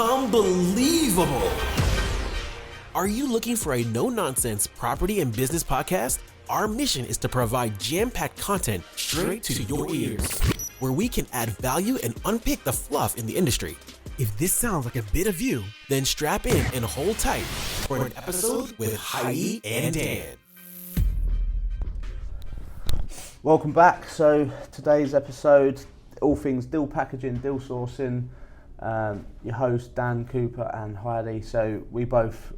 Unbelievable! Are you looking for a no-nonsense property and business podcast? Our mission is to provide jam-packed content straight to your ears, where we can add value and unpick the fluff in the industry. If this sounds like a bit of you, then strap in and hold tight for an episode with Heidi and Dan. Welcome back. So today's episode, all things deal packaging, deal sourcing. Your host Dan Cooper and Heidi. So we both,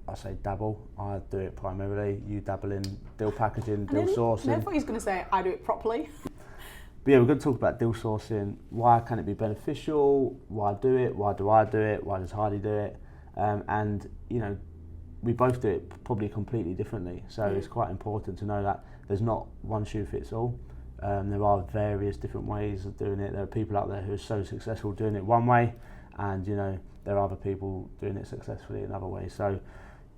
I say dabble. I do it primarily. You dabble in deal packaging, deal sourcing. I thought he was going to say I do it properly. But yeah, we're going to talk about deal sourcing. Why can it be beneficial? Why do it? Why do I do it? Why does Heidi do it? And you know, we both do it probably completely differently. So it's quite important to know that there's not one shoe fits all. There are various different ways of doing it. There are people out there who are so successful doing it one way, and you know there are other people doing it successfully another way. So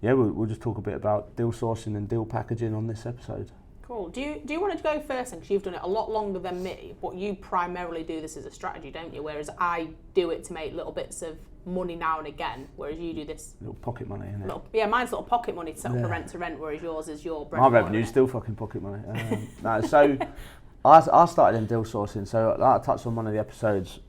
yeah, we'll just talk a bit about deal sourcing and deal packaging on this episode. Cool. Do you want to go first? Because you've done it a lot longer than me, but you primarily do this as a strategy, don't you? Whereas I do it to make little bits of money now and again, whereas you do this Little pocket money, isn't it? Yeah, mine's little pocket money to set up a rent to rent, whereas yours is your bread. My revenue's still fucking pocket money. No, so I started in deal sourcing. So like I touched on one of the episodes.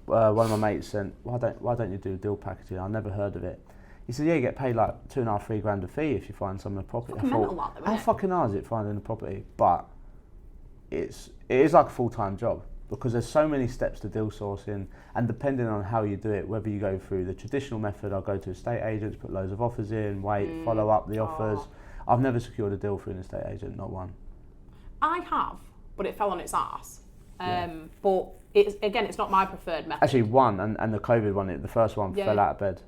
One of my mates said, "Why don't you do deal packaging?" I never heard of it. He said, "Yeah, you get paid like $2,500-3,000 a fee if you find some of the property." I thought, how fucking hard is it finding the property? But it is like a full-time job because there's so many steps to deal sourcing, and depending on how you do it, whether you go through the traditional method, I'll go to estate agents, put loads of offers in, wait, follow up the offers. I've never secured a deal through an estate agent, not one. I have, but it fell on its arse. But it's not my preferred method. Actually, one, and the COVID one, the first one fell out of bed.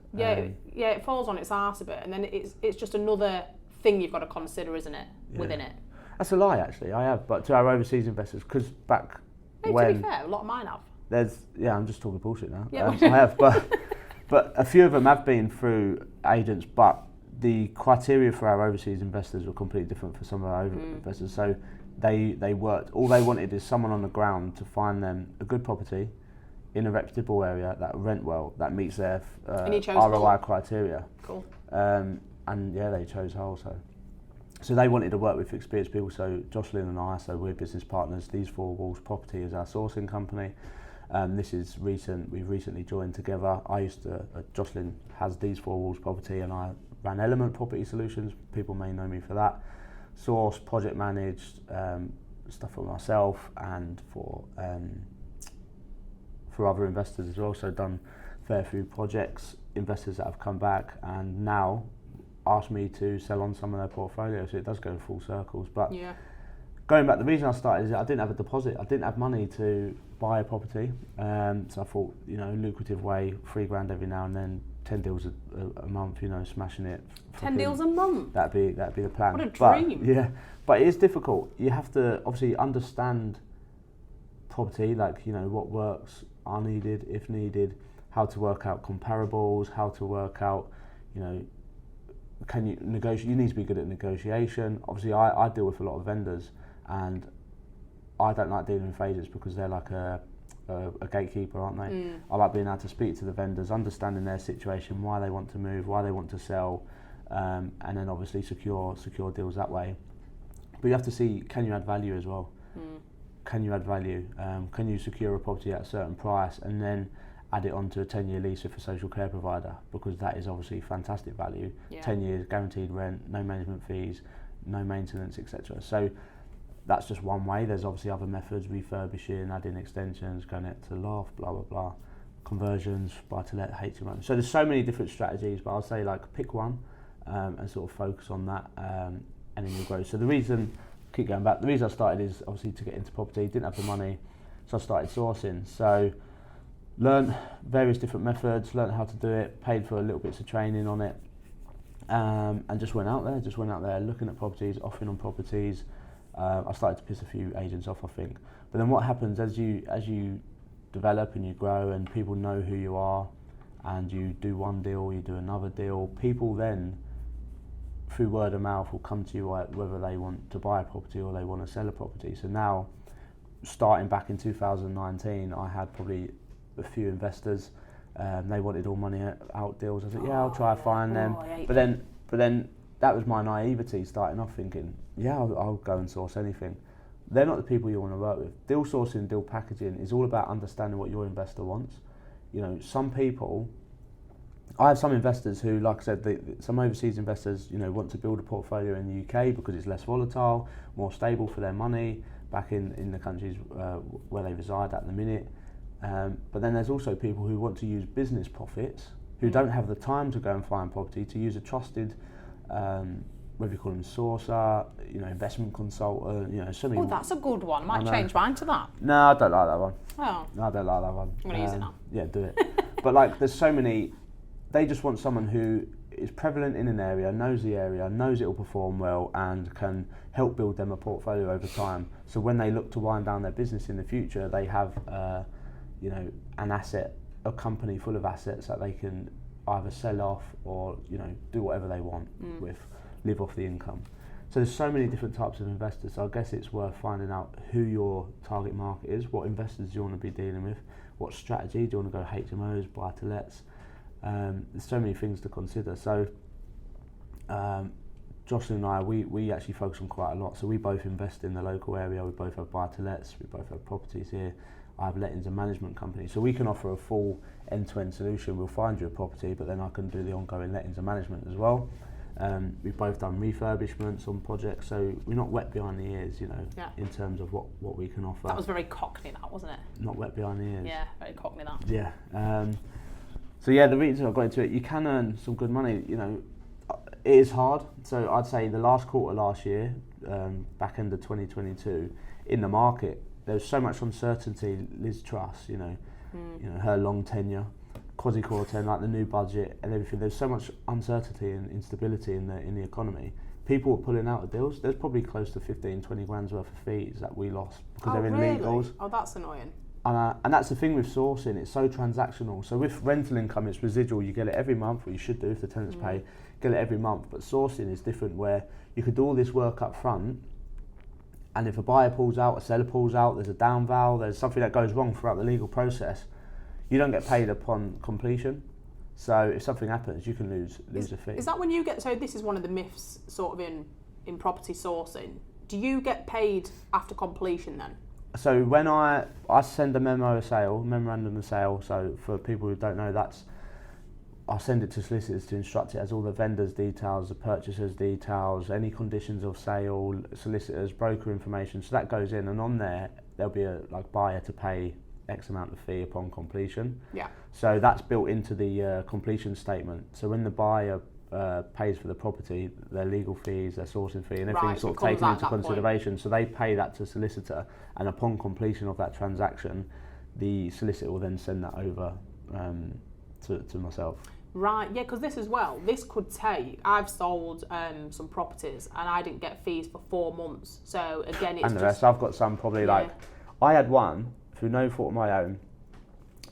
It falls on its arse a bit, and then it's just another thing you've got to consider, isn't it, within it? That's a lie, actually. I have, but to our overseas investors, because back to be fair, a lot of mine have. I'm just talking bullshit now. Yeah. I have, but a few of them have been through agents, but the criteria for our overseas investors were completely different for some of our investors. So they worked. All they wanted is someone on the ground to find them a good property in a reputable area that rent well, that meets their ROI criteria. Cool. And yeah, they chose Hull. So they wanted to work with experienced people. So Jocelyn and I, so we're business partners. These Four Walls Property is our sourcing company. This is recent. We've recently joined together. Jocelyn has These Four Walls Property, and I ran Element Property Solutions. People may know me for that. Source, project managed stuff for myself and for other investors as well. So done fair few projects, investors that have come back and now asked me to sell on some of their portfolio. So it does go full circles. But going back, the reason I started is I didn't have a deposit. I didn't have money to buy a property. So I thought, lucrative way, $3,000 every now and then, 10 deals a month, smashing it. 10 deals a month? That'd be the plan. What a dream. But it is difficult. You have to obviously understand property, like, what works are needed, if needed, how to work out comparables, how to work out, can you negotiate? You need to be good at negotiation. Obviously, I deal with a lot of vendors, and I don't like dealing with agents because they're like a gatekeeper, aren't they? I like being able to speak to the vendors, understanding their situation, why they want to move, why they want to sell, and then obviously secure deals that way. But you have to see, can you add value as well? Can you add value? Can you secure a property at a certain price and then add it onto a 10-year lease with a social care provider? Because that is obviously fantastic value. 10 years, guaranteed rent, no management fees, no maintenance, etc. So that's just one way. There's obviously other methods, refurbishing, adding extensions, going out to loft, blah, blah, blah. Conversions, buy-to-let, HMO. So there's so many different strategies, but I'll say pick one and sort of focus on that and then you'll grow. So the reason I started is obviously to get into property, didn't have the money, so I started sourcing. So learned various different methods, learned how to do it, paid for a little bits of training on it, and just went out there looking at properties, offering on properties. I started to piss a few agents off, I think. But then what happens as you develop and you grow and people know who you are and you do one deal, you do another deal, people then, through word of mouth, will come to you whether they want to buy a property or they want to sell a property. So now, starting back in 2019, I had probably a few investors They wanted all money out deals. I said, yeah, I'll try to find them. But then that was my naivety starting off thinking, yeah, I'll go and source anything. They're not the people you want to work with. Deal sourcing, deal packaging is all about understanding what your investor wants. You know, some people, I have some investors who, like I said, some overseas investors, you know, want to build a portfolio in the UK because it's less volatile, more stable for their money back in the countries where they reside at the minute. But then there's also people who want to use business profits, who don't have the time to go and find property, to use a trusted, whether you call them sourcer, you know, investment consultant, you know, so many. Oh, that's a good one. Might change mine to that. No, I don't like that one. Oh. No, I don't like that one. I'm going to use it now. Yeah, do it. But like, there's so many. They just want someone who is prevalent in an area, knows it will perform well, and can help build them a portfolio over time. So when they look to wind down their business in the future, they have, you know, an asset, a company full of assets that they can either sell off or, you know, do whatever they want with, live off the income. So there's so many different types of investors. So I guess it's worth finding out who your target market is, what investors do you want to be dealing with, what strategy, do you want to go HMOs, buy-to-lets. There's so many things to consider. So Jocelyn and I, we actually focus on quite a lot. So we both invest in the local area, we both have buy-to-lets, we both have properties here. I have lettings and management company. So we can offer a full end-to-end solution. We'll find you a property, but then I can do the ongoing lettings and management as well. We've both done refurbishments on projects, so we're not wet behind the ears, you know, in terms of what we can offer. That was very Cockney, that, wasn't it? Not wet behind the ears. Yeah, very Cockney, that. Yeah. So yeah, the reason I got into it, you can earn some good money. You know, it is hard. So I'd say the last quarter last year, back end of 2022, in the market, there was so much uncertainty. Liz Truss, you know, her long tenure, quasi-quarter, like the new budget and everything. There's so much uncertainty and instability in the economy. People were pulling out of deals. There's probably close to 15, 20 grand's worth of fees that we lost because they're in legals. Oh, that's annoying. And that's the thing with sourcing, it's so transactional. So with rental income, it's residual, you get it every month, or you should do if the tenants pay, get it every month. But sourcing is different, where you could do all this work up front, and if a buyer pulls out, a seller pulls out, there's a down val, there's something that goes wrong throughout the legal process, you don't get paid upon completion. So if something happens, you can lose a fee. Is that when you get, so this is one of the myths sort of in property sourcing, do you get paid after completion then? So when I send a memorandum of sale, so for people who don't know, I send it to solicitors to instruct it as all the vendor's details, the purchaser's details, any conditions of sale, solicitors, broker information. So that goes in, and on there there'll be a buyer to pay X amount of fee upon completion. Yeah. So that's built into the completion statement. So when the buyer pays for the property, their legal fees, their sourcing fee, and everything's sort of taken into consideration. Point. So they pay that to solicitor, and upon completion of that transaction, the solicitor will then send that over to myself. Right, yeah, because this as well, this could take, I've sold some properties and I didn't get fees for 4 months. So again, it's and the rest, I've got some probably I had one through no fault of my own.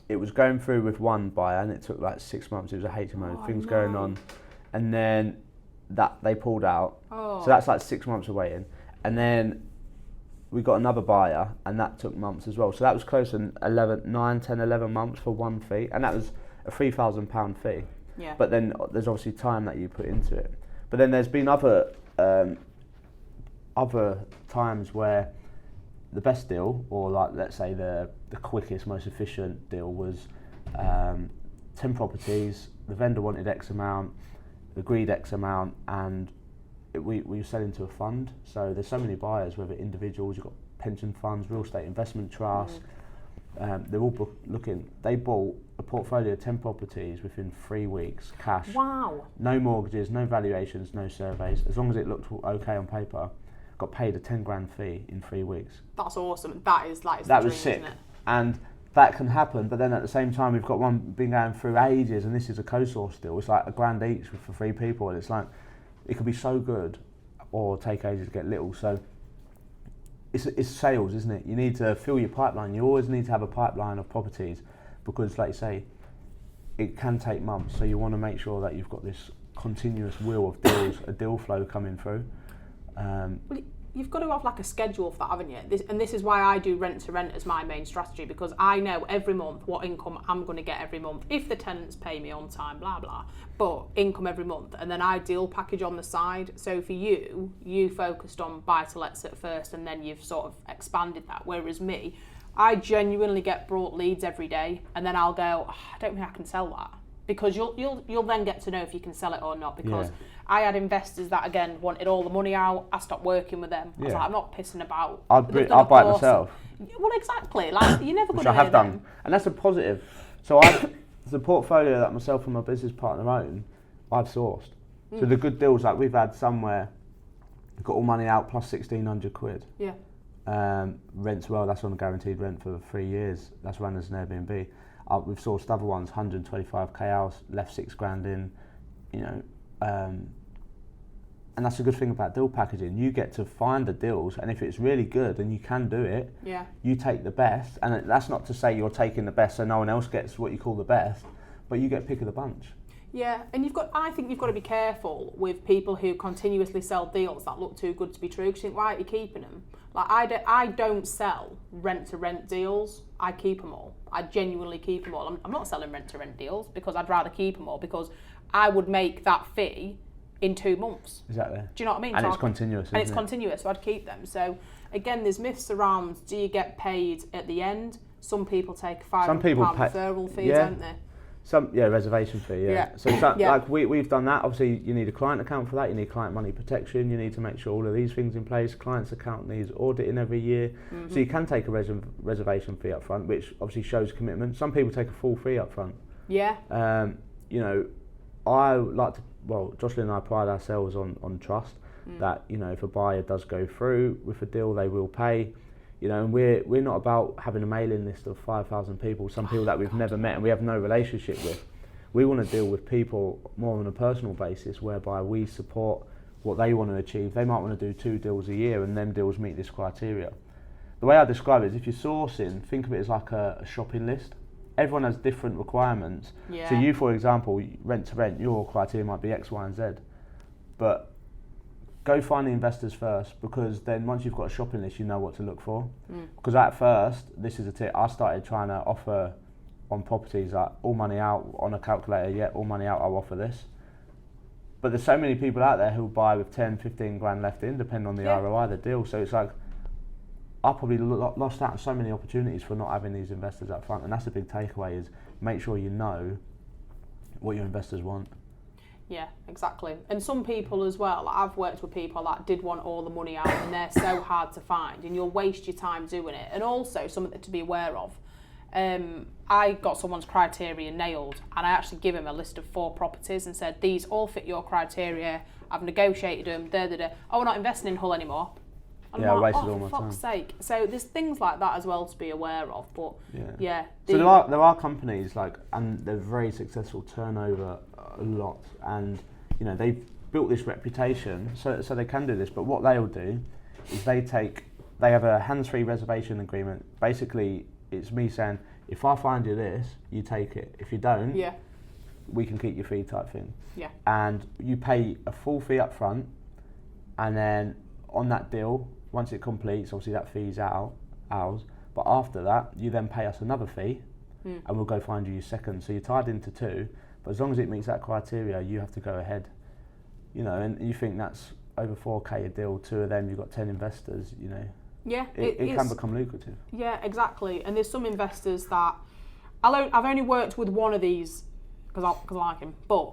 It was going through with one buyer and it took like 6 months. It was a HMO, things going on. And then that they pulled out. So that's like 6 months of waiting. And then we got another buyer and that took months as well. So that was close to 9, 10, 11 months for one fee. And that was a £3,000 fee. Yeah. But then there's obviously time that you put into it. But then there's been other times where the best deal, or like let's say the quickest, most efficient deal was 10 properties, the vendor wanted X amount, agreed X amount, and we were selling to a fund. So there's so many buyers, whether individuals, you've got pension funds, real estate investment trusts, they're all looking. They bought a portfolio of 10 properties within 3 weeks, cash. Wow. No mortgages, no valuations, no surveys. As long as it looked okay on paper, got paid a 10 grand fee in 3 weeks. That's awesome. That is like that was sick, isn't it? And that can happen. But then at the same time, we've got one been going through ages, and this is a co-source deal. It's like £1,000 each for 3 people, and it's like it could be so good, or take ages to get little. So it's sales, isn't it? You need to fill your pipeline. You always need to have a pipeline of properties, because, like you say, it can take months. So you want to make sure that you've got this continuous wheel of deals, a deal flow coming through. you've got to have like a schedule for that, haven't you? This is why I do rent to rent as my main strategy, because I know every month what income I'm going to get every month if the tenants pay me on time, blah blah. But income every month, and then I deal package on the side. So for you focused on buy to lets at first, and then you've sort of expanded that. Whereas me, I genuinely get brought leads every day, and then I'll go, I don't think I can sell that, because you'll then get to know if you can sell it or not. Because I had investors that again wanted all the money out. I stopped working with them. I was like, I'm not pissing about. I'll buy it myself. Well, exactly. Like you're never going to. I have done, and that's a positive. So the portfolio that myself and my business partner own, I've sourced. So the good deals, like we've had somewhere, got all money out plus £1,600. Yeah. Rent's well, that's on a guaranteed rent for 3 years. That's run as an Airbnb. We've sourced other ones, 125k house, left £6,000 in, and that's a good thing about deal packaging. You get to find the deals, and if it's really good and you can do it, you take the best. And that's not to say you're taking the best so no one else gets what you call the best, but you get pick of the bunch. Yeah, and I think you've got to be careful with people who continuously sell deals that look too good to be true, because you think, why are you keeping them? Like I don't sell rent-to-rent deals. I keep them all. I genuinely keep them all. I'm not selling rent-to-rent deals because I'd rather keep them all, because I would make that fee in 2 months. Exactly. Do you know what I mean? And it's continuous, and it's continuous, so I'd keep them. So again, there's myths around, do you get paid at the end? Some people take a £500 referral fee, don't they? Reservation fee, So like we've done that. Obviously, you need a client account for that. You need client money protection. You need to make sure all of these things in place. Client's account needs auditing every year. So you can take a reservation fee up front, which obviously shows commitment. Some people take a full fee up front. Yeah. I like to. Well, Jocelyn and I pride ourselves on trust. That if a buyer does go through with a deal, they will pay. And we're not about having a mailing list of 5,000 people, some people that we've never met and we have no relationship with. We want to deal with people more on a personal basis, whereby we support what they want to achieve. They might want to do 2 deals a year, and them deals meet this criteria. The way I describe it is, if you're sourcing, think of it as like a shopping list. Everyone has different requirements. Yeah. So you, for example, rent to rent, your criteria might be X, Y, and Z. But go find the investors first, because then once you've got a shopping list, you know what to look for. Because at first, this is a tip, I started trying to offer on properties like all money out on a calculator, all money out, I'll offer this. But there's so many people out there who buy with 10, 15 grand left in, depending on the ROI of the deal. So it's like, I probably lost out on so many opportunities for not having these investors up front. And that's a big takeaway, is make sure you know what your investors want. Yeah, exactly. And some people as well, I've worked with people that did want all the money out, and they're so hard to find, and you'll waste your time doing it. And also something to be aware of, I got someone's criteria nailed, and I actually give him a list of 4 properties and said, these all fit your criteria, I've negotiated them, oh, we're not investing in Hull anymore. And I wasted all my time. For fuck's sake. So there's things like that as well to be aware of. But so there are companies and they're very successful, turnover a lot, and they've built this reputation, so they can do this. But what they'll do is they have a hands-free reservation agreement. Basically, it's me saying, if I find you this, you take it. If you don't, we can keep your fee type thing. Yeah. And you pay a full fee up front, and then on that deal, once it completes, obviously that fee's ours. But after that, you then pay us another fee, and we'll go find you your second. So you're tied into 2, but as long as it meets that criteria, you have to go ahead. And you think that's over 4k a deal, 2 of them, you've got 10 investors, Yeah, it can become lucrative. Yeah, exactly. And there's some investors that I've only worked with one of these because I like him, but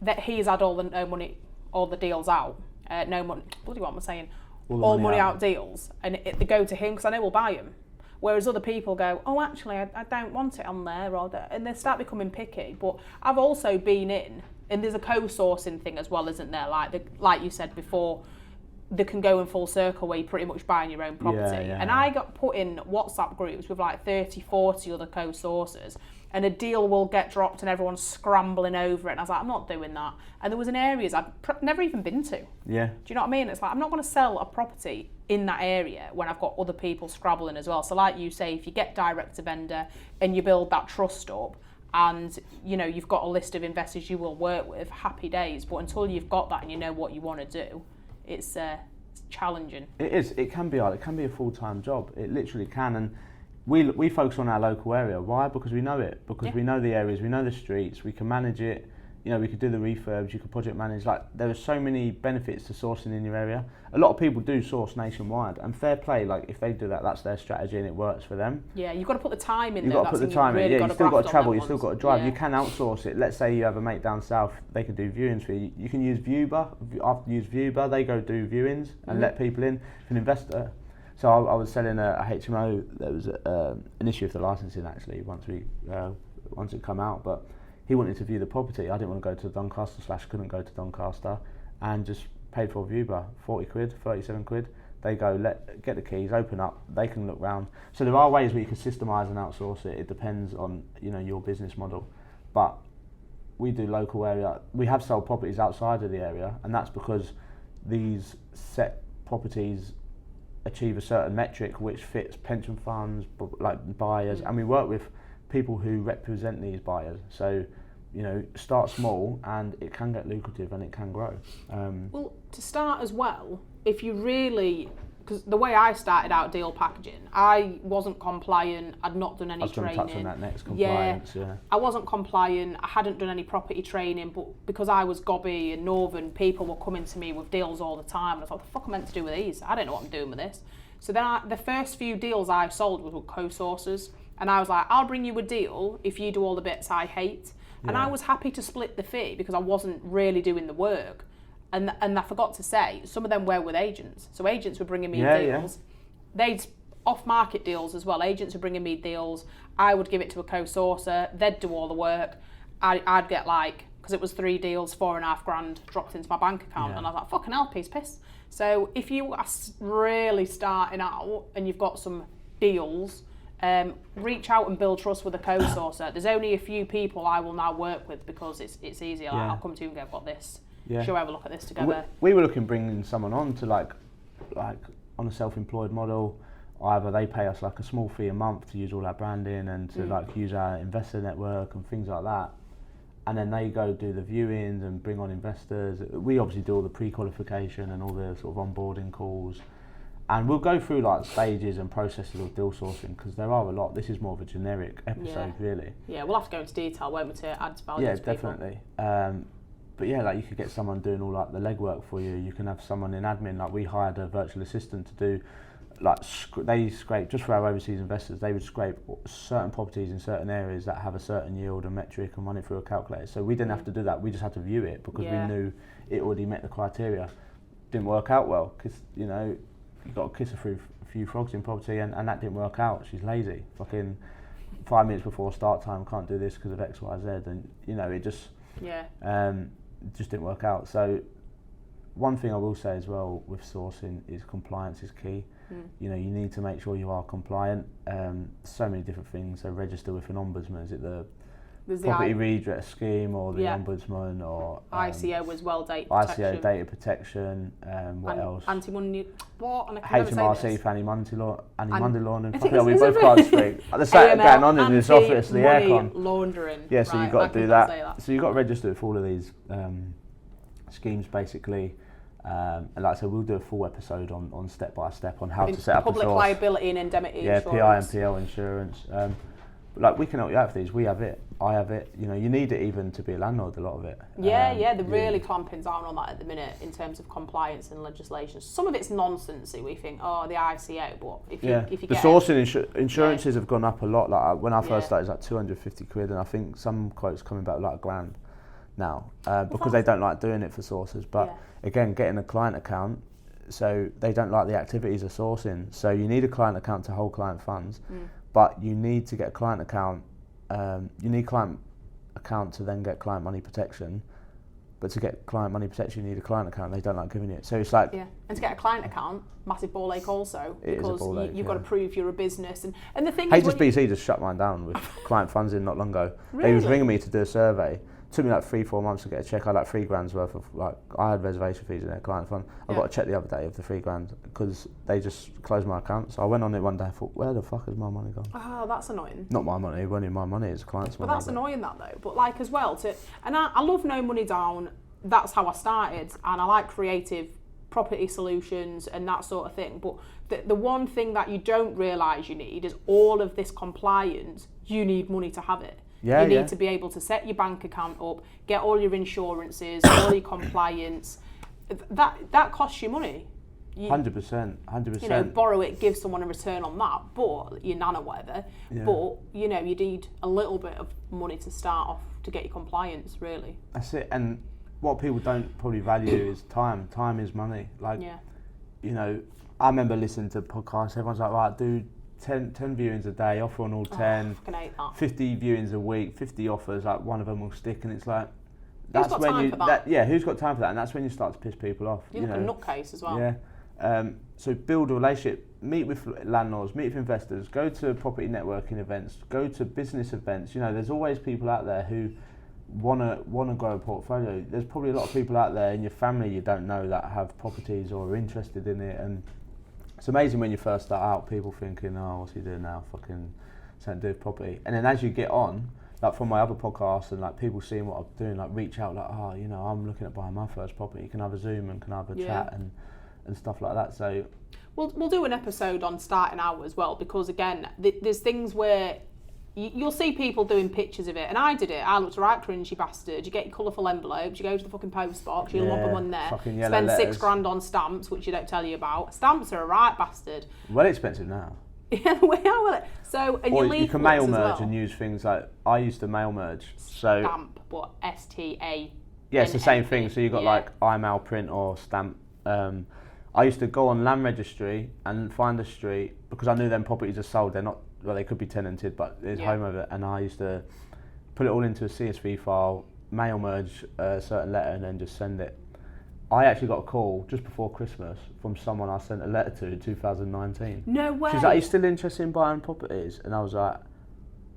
that he's had all the money, all the deals out, no money. What do you want me saying? All money out deals, and they go to him because I know we'll buy them. Whereas other people go, oh, actually, I don't want it on there, and they start becoming picky. But I've also been in, and there's a co-sourcing thing as well, isn't there? Like you said before, they can go in full circle where you're pretty much buying your own property. And I got put in WhatsApp groups with 30, 40 other co-sourcers, and a deal will get dropped and everyone's scrambling over it. And I was like, I'm not doing that. And there was in areas I'd never even been to. Yeah. Do you know what I mean? It's like, I'm not going to sell a property in that area when I've got other people scrabbling as well. So like you say, if you get direct to vendor and you build that trust up, and you've got a list of investors you will work with, happy days. But until you've got that and you know what you want to do, it's challenging. It is. It can be hard. It can be a full-time job. It literally can. And we focus on our local area. Why? Because we know it. Because we know the areas. We know the streets. We can manage it. You know, we could do the refurbs. You could project manage. Like, there are so many benefits to sourcing in your area. A lot of people do source nationwide, and fair play. Like, if they do that, that's their strategy and it works for them. Yeah, you've got to put the time in. You've got to put the time in. Yeah, you've still got to travel. You've still got to drive. You can outsource it. Let's say you have a mate down south. They can do viewings for you. You can use Viewber. After you use Viewber, they go do viewings and let people in. If an investor. So I was selling a HMO. There was an issue with the licensing actually once it come out, but he wanted to view the property. I didn't want to go to Doncaster / couldn't go to Doncaster, and just paid for a Viewber, 40 quid, 37 quid. They go, get the keys, open up, they can look round. So there are ways where you can systemize and outsource it. It depends on, you know, your business model. But we do local area. We have sold properties outside of the area, and that's because these set properties achieve a certain metric which fits pension funds, like buyers, and we work with people who represent these buyers. So, you know, start small and it can get lucrative and it can grow. Well, to start as well, if you really, because the way I started out deal packaging, I wasn't compliant, I'd not done any training. I was going to touch on that next, compliance. Yeah. I wasn't compliant, I hadn't done any property training, but because I was gobby and northern, people were coming to me with deals all the time, and I thought, what the fuck am I meant to do with these? I don't know what I'm doing with this. So then the first few deals I sold was with co-sourcers, and I was like, I'll bring you a deal if you do all the bits I hate. And I was happy to split the fee because I wasn't really doing the work. And I forgot to say, some of them were with agents. So agents were bringing me deals. They'd off-market deals as well. Agents were bringing me deals. I would give it to a co-sourcer. They'd do all the work. I'd get because it was 3 deals, 4.5 grand dropped into my bank account. And I was like, fucking hell, piss. So if you are really starting out and you've got some deals, reach out and build trust with a co-sourcer. There's only a few people I will now work with because it's easier. Like, I'll come to you and go, I've got this. Shall we have a look at this together? We were looking bringing someone on to like on a self-employed model. Either they pay us like a small fee a month to use all our branding and to like use our investor network and things like that, and then they go do the viewings and bring on investors. We obviously do all the pre-qualification and all the sort of onboarding calls. And we'll go through like stages and processes of deal sourcing because there are a lot. This is more of a generic episode, really. Yeah, we'll have to go into detail, won't we, to add value to people. Yeah, definitely. But yeah, like you could get someone doing all like the legwork for you. You can have someone in admin. Like we hired a virtual assistant to do, like they scrape just for our overseas investors. They would scrape certain properties in certain areas that have a certain yield and metric and run it through a calculator. So we didn't have to do that. We just had to view it because we knew it already met the criteria. Didn't work out well because you know. You got to kiss her through a few frogs in property, and that didn't work out. She's lazy. Fucking 5 minutes before start time, can't do this because of X, Y, Z, and you know it just just didn't work out. So one thing I will say as well with sourcing is compliance is key. You know, you need to make sure you are compliant. So many different things. So register with an ombudsman. Is it the property redress scheme or the ombudsman or ICO as well, data protection. ICO, data protection. What else? Anti-money. What? HMRC for anti-money laundering. We both can't speak. There's something going on in this office. The aircon. Laundering. Yeah, so you've got to do that. So you've got to register with all of these schemes basically. And like I said, we'll do a full episode on step by step on how to set up a source. Public liability and indemnity insurance. PI and PL insurance. Like we can help you out with these. We have it. I have it. You know, you need it even to be a landlord. A lot of it. They're really clamping down on that at the minute in terms of compliance and legislation. Some of it's nonsensey. We think, the ICO, but if you the get sourcing insurances have gone up a lot. Like when I first started, it was like 250 quid, and I think some quotes coming back like £1,000 now because they don't like doing it for sources. But again, getting a client account. So they don't like the activities of sourcing. So you need a client account to hold client funds. But you need to get a client account. You need client account to then get client money protection. But to get client money protection, you need a client account. They don't like giving it. So it's like and to get a client account, massive ball ache also because you've got to prove you're a business. And the thing HSBC just shut mine down with client funds in not long ago. Really? They was ringing me to do a survey. It took me like 3-4 months to get a check. I had like £3,000 worth of I had reservation fees in their client fund. I got a check the other day of the £3,000 because they just closed my account. So I went on it one day and thought, where the fuck has my money gone? Oh, that's annoying. Not my money, only my money, it's clients' money. But that's annoying that though. But like as well, I love No Money Down. That's how I started, and I like creative property solutions and that sort of thing. But the one thing that you don't realise you need is all of this compliance. You need money to have it. Yeah, you need to be able to set your bank account up, get all your insurances, all your compliance. That costs you money. 100%. You know, borrow it, give someone a return on that, but your nan or whatever. Yeah. But you know, you need a little bit of money to start off to get your compliance, really. That's it. And what people don't probably value is time. Time is money. Like, you know, I remember listening to podcasts. Everyone's like, right, do 10 viewings a day, offer on all 10. I fucking hate that. 50 viewings a week, 50 offers. Like, one of them will stick, and it's like, who's got time for that? Who's got time for that? And that's when you start to piss people off. You look a nutcase as well. Yeah. So build a relationship, meet with landlords, meet with investors, go to property networking events, go to business events. You know, there's always people out there who wanna grow a portfolio. There's probably a lot of people out there in your family you don't know that have properties or are interested in it, and it's amazing when you first start out, people thinking, oh, what's he doing now? Fucking something to do with property. And then as you get on, like from my other podcasts and like people seeing what I'm doing, like reach out, like, oh, you know, I'm looking at buying my first property. Can I have a Zoom and can I have a chat and stuff like that. So we'll do an episode on starting out as well, because again, there's things where you'll see people doing pictures of it, and I did it. I looked right cringe, you bastard. You get your colourful envelopes, you go to the fucking post box, you lump them in there, spend letters. $6,000 on stamps, which you don't tell you about. Stamps are a right bastard. Well expensive now. Yeah, we are with it. So, and or you can mail merge and use things like, I used to mail merge. So stamp, but STA. Yeah, it's the same thing. So you got like iMail print or stamp. I used to go on land registry and find a street, because I knew them properties are sold. They're not, well, they could be tenanted, but there's home of it. And I used to put it all into a CSV file, mail merge a certain letter, and then just send it. I actually got a call just before Christmas from someone I sent a letter to in 2019. No way. She's like, are you still interested in buying properties? And I was like,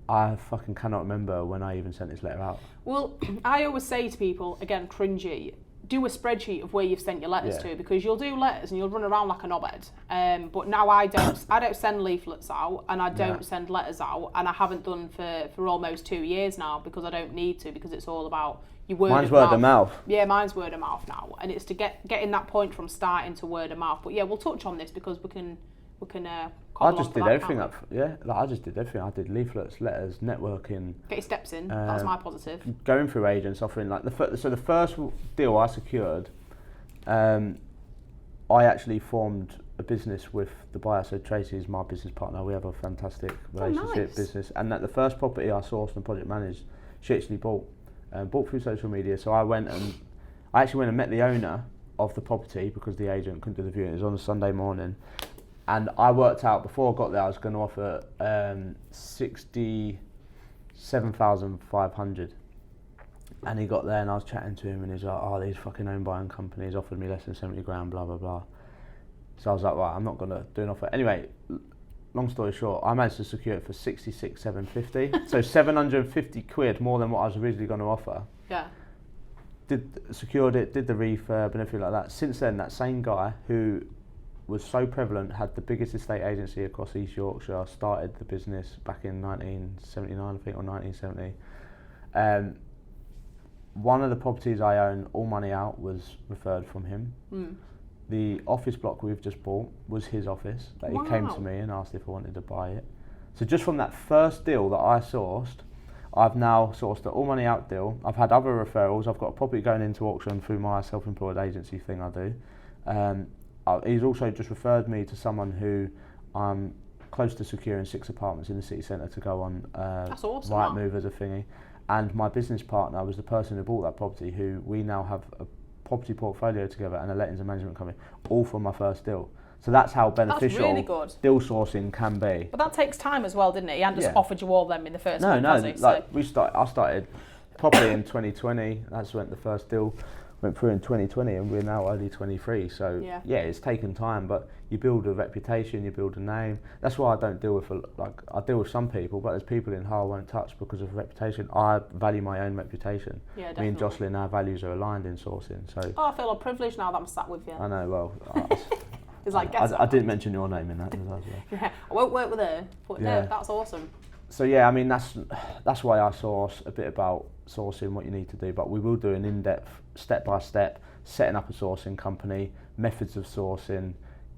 I fucking cannot remember when I even sent this letter out. Well, I always say to people, again, cringy, do a spreadsheet of where you've sent your letters to, because you'll do letters and you'll run around like a knobhead. But now I don't send leaflets out, and I don't send letters out, and I haven't done for almost 2 years now, because I don't need to, because it's all about your word of mouth. Yeah, mine's word of mouth now, and it's to getting that point from starting to word of mouth. But yeah, we'll touch on this because we can. I just did everything up. Yeah, like I just did everything. I did leaflets, letters, networking. Get your steps in. That's my positive. Going through agents, offering like the first deal I secured, I actually formed a business with the buyer. So Tracy is my business partner. We have a fantastic relationship, business. And that the first property I sourced and project managed, she actually bought through social media. So I actually went and met the owner of the property, because the agent couldn't do the viewing. It was on a Sunday morning. And I worked out, before I got there, I was going to offer 67,500. And he got there and I was chatting to him and he's like, oh, these fucking home buying companies offered me less than 70 grand, blah, blah, blah. So I was like, right, I'm not going to do an offer. Anyway, long story short, I managed to secure it for 66,750. So 750 quid more than what I was originally going to offer. Yeah. Secured it, did the refurb and everything like that. Since then, that same guy who was so prevalent, had the biggest estate agency across East Yorkshire, started the business back in 1979, I think, or 1970. One of the properties I own, all money out, was referred from him. The office block we've just bought was his office, that he came to me and asked if I wanted to buy it. So just from that first deal that I sourced, I've now sourced the all money out deal. I've had other referrals. I've got a property going into auction through my self-employed agency thing I do. He's also just referred me to someone who I'm close to securing 6 apartments in the city centre to go on That's awesome, Rightmove as a thingy. And my business partner was the person who bought that property, who we now have a property portfolio together and a lettings and management company, all from my first deal. So that's how beneficial really good. Deal sourcing can be. But that takes time as well, didn't it? He hadn't just offered you all them in the first month, No, has he? like I started properly in 2020. That's when the first deal went through in 2020, and we're now early 23. So yeah, it's taken time, but you build a reputation, you build a name. That's why I don't deal with I deal with some people, but there's people in Hull I won't touch because of reputation. I value my own reputation. Yeah, definitely. Me and Jocelyn, our values are aligned in sourcing. So I feel privileged now that I'm sat with you. I know. Well, it's like I didn't mention your name in that. Yeah, I won't work with her, but no, that's awesome. So yeah, I mean that's why I source a bit about sourcing, what you need to do, but we will do an in-depth, step-by-step, setting up a sourcing company, methods of sourcing,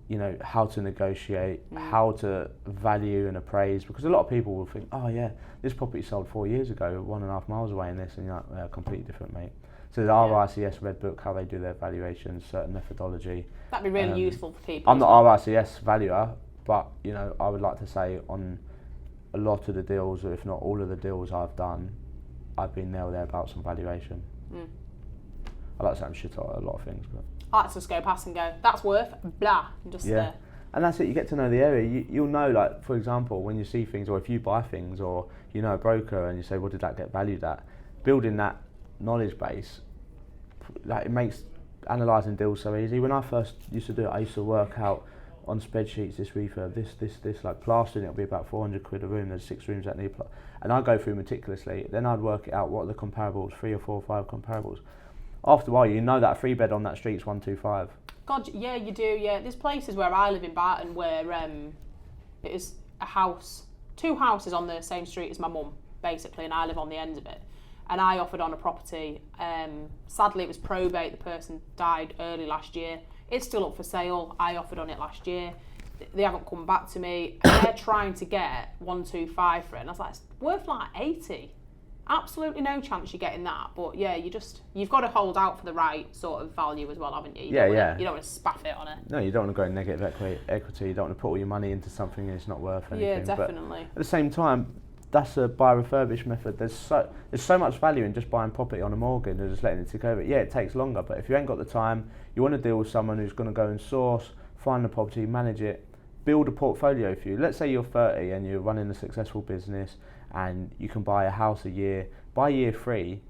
you know, how to negotiate, how to value and appraise, because a lot of people will think, oh yeah, this property sold 4 years ago, 1.5 miles away in this, and you're like, completely different, mate. So the RICS Red Book, how they do their valuations, certain methodology. That'd be really useful for people. I'm not RICS valuer, but you know, I would like to say on a lot of the deals, or if not all of the deals I've done, I've been there or thereabouts on valuation. I like to say I'm shit at a lot of things, but I like to just go past and go, that's worth blah, and just and that's it. You get to know the area. You'll know, like for example, when you see things, or if you buy things, or you know a broker, and you say, what did that get valued at? Building that knowledge base, like it makes analysing deals so easy. When I first used to do it, I used to work out on spreadsheets, this refurb, this, like plastering, it'll be about 400 quid a room, there's 6 rooms that need and I'd go through meticulously, then I'd work it out, what are the comparables, 3 or 4 or 5 comparables. After a while, you know that a 3-bed on that street's 125. God, yeah, you do, yeah. There's places where I live in Barton where it is a house, 2 houses on the same street as my mum, basically, and I live on the end of it. And I offered on a property. Sadly, it was probate. The person died early last year. It's still up for sale. I offered on it last year. They haven't come back to me. They're trying to get 125 for it. And I was like, it's worth like 80. Absolutely no chance you're getting that. But yeah, you've got to hold out for the right sort of value as well, haven't you? You don't want to spaff it on it. No, you don't want to go negative equity. You don't want to put all your money into something it's not worth anything. Yeah, definitely. But at the same time, that's a buy refurbish method. There's so much value in just buying property on a mortgage and just letting it tick over. Yeah, it takes longer, but if you ain't got the time, you want to deal with someone who's going to go and source, find the property, manage it, build a portfolio for you. Let's say you're 30 and you're running a successful business and you can buy a house a year. By year 3,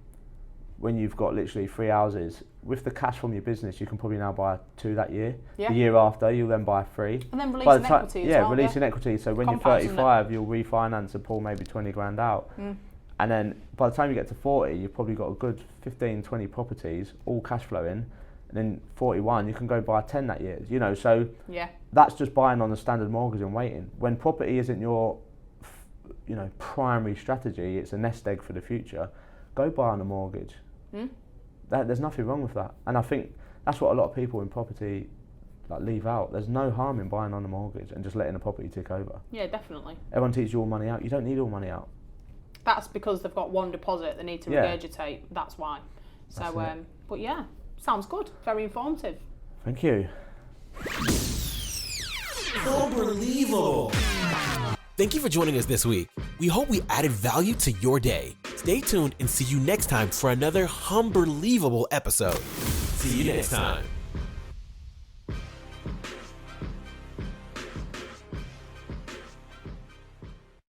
when you've got literally 3 houses, with the cash from your business, you can probably now buy 2 that year. Yeah. The year after, you'll then buy 3. And then releasing equity as well. Releasing equity. So when you're 35, you'll refinance and pull maybe 20 grand out. And then by the time you get to 40, you've probably got a good 15, 20 properties, all cash flowing. And then 41, you can go buy 10 that year. You know, so that's just buying on the standard mortgage and waiting. When property isn't your, primary strategy, it's a nest egg for the future. Go buy on a mortgage. There's nothing wrong with that, and I think that's what a lot of people in property leave out. There's no harm in buying on a mortgage and just letting the property tick over. Yeah, definitely. Everyone teaches you all money out. You don't need all money out. That's because they've got one deposit they need to regurgitate. That's why. So, but yeah, sounds good. Very informative. Thank you. Unbelievable. Thank you for joining us this week. We hope we added value to your day. Stay tuned and see you next time for another unbelievable episode. See you next time.